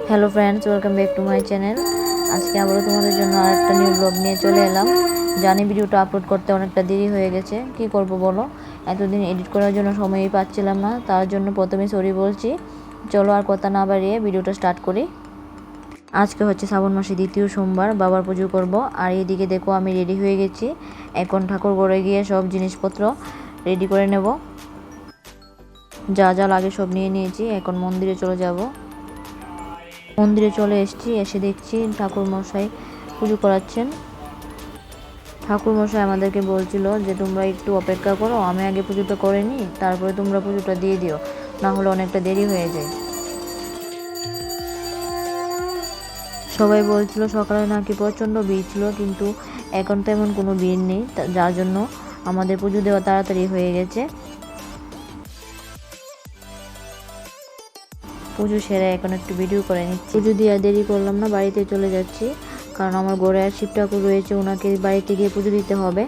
Hello friends, welcome back to my channel. আজকে আবারও তোমাদের জন্য আরেকটা নিউ ব্লগ নিয়ে চলে এলাম। জানি ভিডিওটা আপলোড করতে অনেকটা দেরি হয়ে গেছে, কি করব বলো, এতদিন এডিট করার জন্য সময়ই পাচ্ছিলাম না, তার জন্য প্রথমে সরি বলছি। চলো আর কথা না বাড়িয়ে ভিডিওটা স্টার্ট করি। আজকে হচ্ছে শ্রাবণ মাসে দ্বিতীয় সোমবার, বাবার পুজো করব। আর এইদিকে দেখো আমি রেডি হয়ে গেছি। এখন ঠাকুর ঘরে গিয়ে সব জিনিসপত্র রেডি করে নেব, যা যা লাগে সব নিয়ে নিয়েছি। এখন মন্দিরে চলে যাব। মন্দিরে চলে এসেছি, এসে দেখছি ঠাকুর মশাই পুজো করাচ্ছেন। ঠাকুর মশাই আমাদেরকে বলছিল যে তোমরা একটু অপেক্ষা করো, আমি আগে পুজোটা করে নিই, তারপরে তোমরা পুজোটা দিয়ে দিও, না হলে অনেকটা দেরি হয়ে যায়। সবাই বলছিল সকালে নাকি প্রচণ্ড ভিড় ছিল, কিন্তু এখন তেমন কোনো ভিড় নেই, যার জন্য আমাদের পুজো দেওয়া তাড়াতাড়ি হয়ে গেছে। পুজো সেরে এখন একটু ভিডিও করে নিচ্ছি। পুজো দিয়ে আর দেরি করলাম না, বাড়িতে চলে যাচ্ছি, কারণ আমার ঘরে আর শিব ঠাকুর রয়েছে, ওনাকে বাড়িতে গিয়ে পুজো দিতে হবে।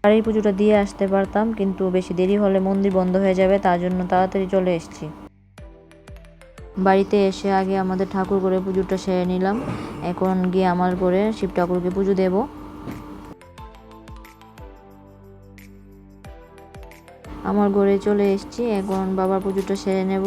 বাড়ির পুজোটা দিয়ে আসতে পারতাম, কিন্তু বেশি দেরি হলে মন্দির বন্ধ হয়ে যাবে, তার জন্য তাড়াতাড়ি চলে এসেছি। বাড়িতে এসে আগে আমাদের ঠাকুর ঘরে পুজোটা সেরে নিলাম। এখন গিয়ে আমার ঘরে শিব ঠাকুরকে পুজো দেব। আমার ঘরে চলে এসেছি, এখন বাবার পুজোটা সেরে নেব।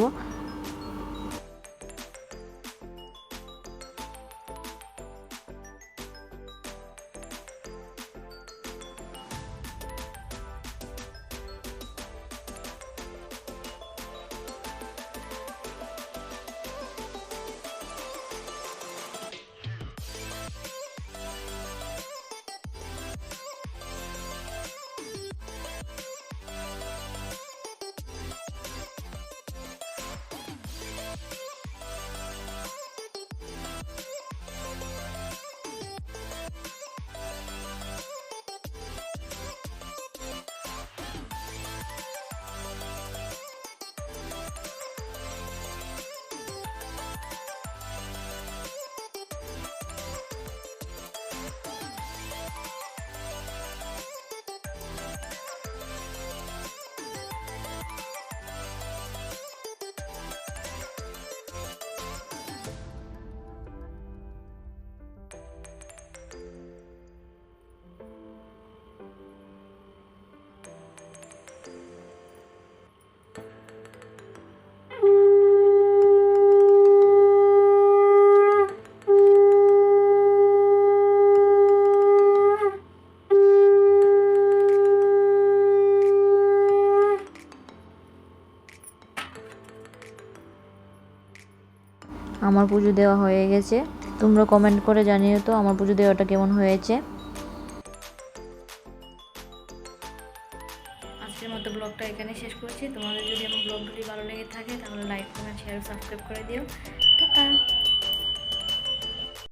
আমার পুজো দেওয়া হয়ে গেছে। তোমরা কমেন্ট করে জানিও তো আমার পুজো দেওয়াটা কেমন হয়েছে। আজকের মতো ব্লগটা এখানে শেষ করছি। তোমাদের যদি আমার ব্লগগুলি ভালো লেগে থাকে তাহলে লাইক, কমেন্ট, শেয়ার, সাবস্ক্রাইব করে দিও। টাটা।